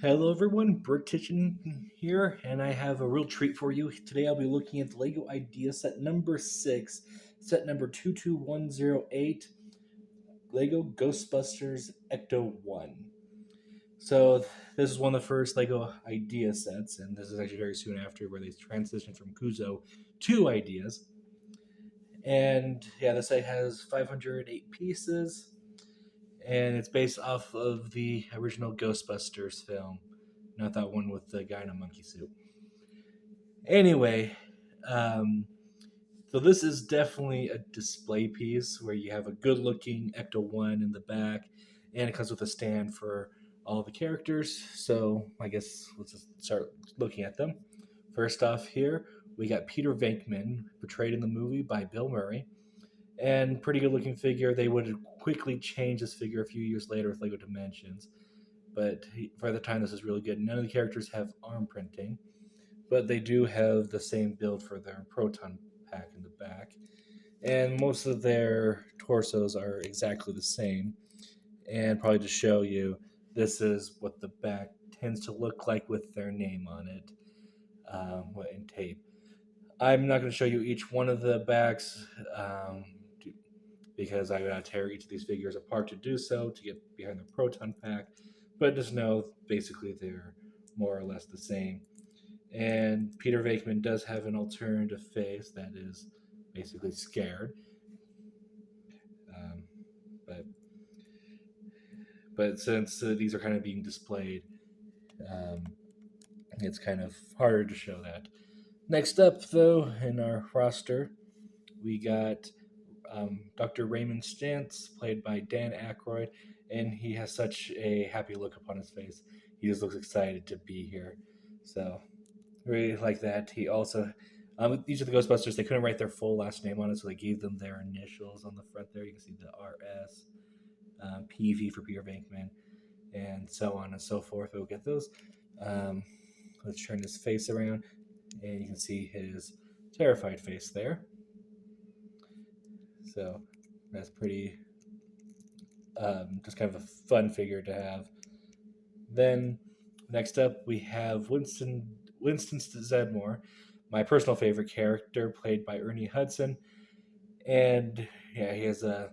Hello, everyone. British here, and I have a real treat for you. Today, I'll be looking at the Lego Idea Set number 6, set number 22108, Lego Ghostbusters Ecto-1. So, this is one of the first Lego Idea sets, and this is actually very soon after where they transitioned from Kuzo to Ideas. And yeah, the set has 508 pieces, and it's based off of the original Ghostbusters film, not that one with the guy in a monkey suit. Anyway, um, so this is definitely a display piece where you have a good-looking Ecto-1 in the back, and it comes with a stand for all the characters. So I guess let's just start looking at them. First off, here we got Peter Venkman, portrayed in the movie by Bill Murray, and pretty good-looking figure. They would quickly change this figure a few years later with Lego Dimensions, but for the time, this is really good. None of the characters have arm printing, but they do have the same build for their proton pack in the back. And most of their torsos are exactly the same. And probably to show you, this is what the back tends to look like with their name on it in tape. I'm not going to show you each one of the backs because I gotta tear each of these figures apart to do so to get behind the proton pack. But just know basically they're more or less the same. And Peter Venkman does have an alternative face that is basically scared. Um, but since these are kind of being displayed, um, it's kind of harder to show that. Next up, though, in our roster, we got Dr. Raymond Stantz, played by Dan Aykroyd, and he has such a happy look upon his face. He just looks excited to be here. So really like that. He also, each of the Ghostbusters, they couldn't write their full last name on it, so they gave them their initials on the front there. You can see the RS, PV for Peter Venkman, and so on and so forth. We'll get those. Um, let's turn his face around, and you can see his terrified face there. So that's pretty, just kind of a fun figure to have. Then next up, we have Winston Zedmore, my personal favorite character, played by Ernie Hudson. And yeah, he has a.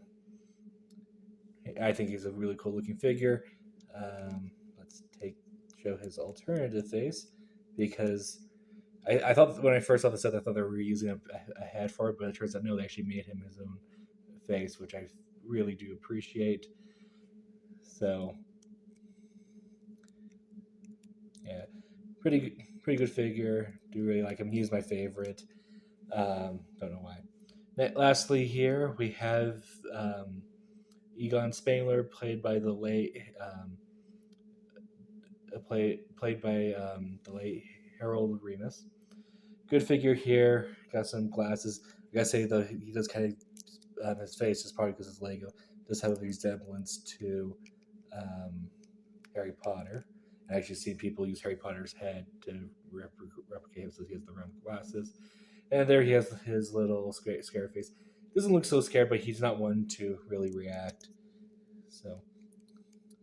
I think he's a really cool looking figure. Let's show his alternative face because I thought when I first saw the set, I thought they were using a head for it, but it turns out no, they actually made him his own face, which I really do appreciate. So yeah, pretty good figure. Do really like him. He's my favorite. Don't know why. Lastly, here we have Egon Spangler, played by the late played by the late Harold Remus. Good figure here. Got some glasses. I gotta say though, he does kind of his face is probably because it's Lego. Does have a resemblance to um, Harry Potter. I actually seen people use Harry Potter's head to replicate him, so he has the round glasses. And there he has his little scared face. Doesn't look so scared, but he's not one to really react. So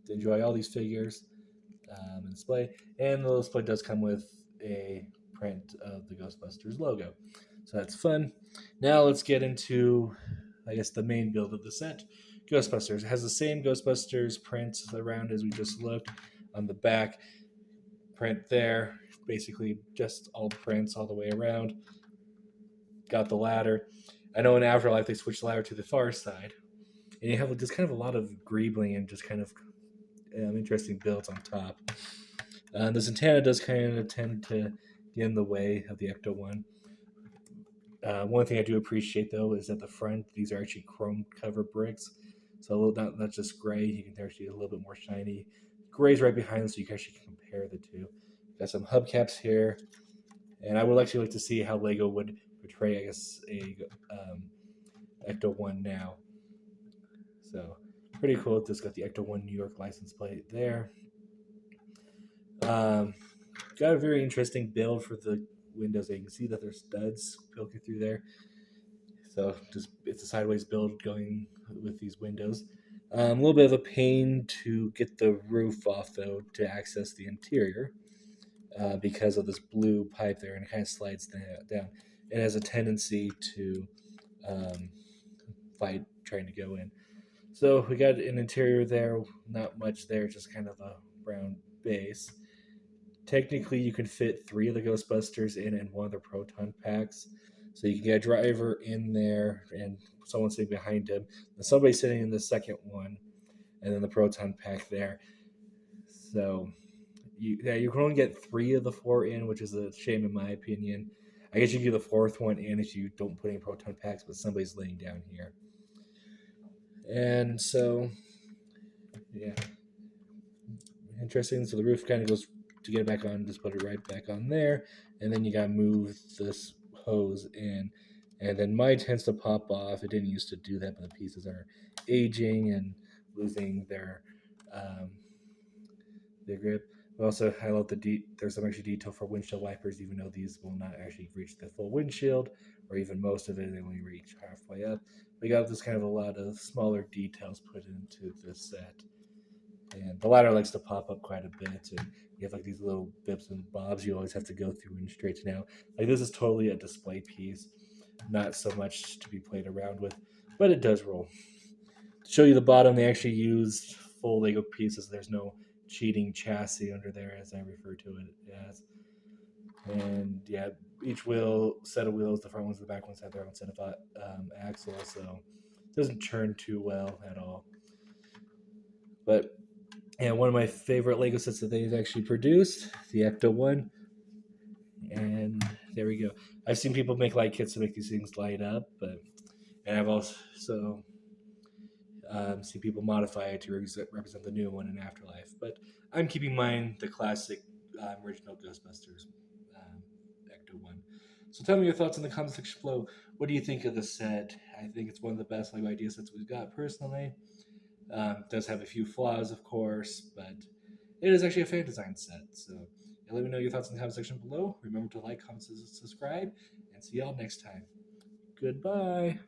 enjoy all these figures and display. And the display does come with a print of the Ghostbusters logo. So that's fun. Now let's get into, I guess, the main build of the set. Ghostbusters. It has the same Ghostbusters print around as we just looked on the back. Print there. Basically just all prints all the way around. Got the ladder. I know in Afterlife they switched the ladder to the far side. And you have just kind of a lot of greebling and just kind of interesting builds on top. The Santana does kind of tend to get in the way of the Ecto-1. One thing I do appreciate though is at the front these are actually chrome cover bricks, so a little not just gray. You can actually get a little bit more shiny. Gray's right behind them, so you can actually compare the two. Got some hubcaps here, and I would actually like to see how Lego would portray, I guess, a Ecto-1 now. So pretty cool. Just got the Ecto-1 New York license plate there. Um, got a very interesting build for the windows. You can see that there's studs poking through there. So just it's a sideways build going with these windows. A little bit of a pain to get the roof off though to access the interior because of this blue pipe there, and it kind of slides down. It has a tendency to um, fight trying to go in. So we got an interior there, not much there, just kind of a brown base. Technically, you can fit three of the Ghostbusters in one of the proton packs. So you can get a driver in there and someone sitting behind him, and somebody sitting in the second one, and then the proton pack there. So you can only get three of the four in, which is a shame in my opinion. I guess you get the fourth one in if you don't put any proton packs, but somebody's laying down here. And so, yeah, interesting. So the roof kind of goes to get it back on, just put it right back on there, and then you got to move this hose in, and then mine tends to pop off. It didn't used to do that, but the pieces are aging and losing um, their grip. But also, I love there's some extra detail for windshield wipers, even though these will not actually reach the full windshield, or even most of it. They only reach halfway up. We got this kind of a lot of smaller details put into this set, and the ladder likes to pop up quite a bit, and you have like these little bips and bobs you always have to go through and straighten out. Like this is totally a display piece, not so much to be played around with, but it does roll. To show you the bottom, they actually used full Lego pieces. There's no cheating chassis under there, as I refer to it as. And yeah, each set of wheels, the front ones and the back ones have their own set of axles, so it doesn't turn too well at all. But yeah, one of my favorite Lego sets that they've actually produced, the Ecto-1. And there we go. I've seen people make light kits to make these things light up, and I've also seen people modify it to represent the new one in Afterlife. But I'm keeping mine the classic original Ghostbusters Ecto-1. So tell me your thoughts in the comment section below. What do you think of the set? I think it's one of the best Lego idea sets we've got personally. It does have a few flaws, of course, but it is actually a fan design set. So yeah, let me know your thoughts in the comment section below. Remember to like, comment, subscribe, and see y'all next time. Goodbye.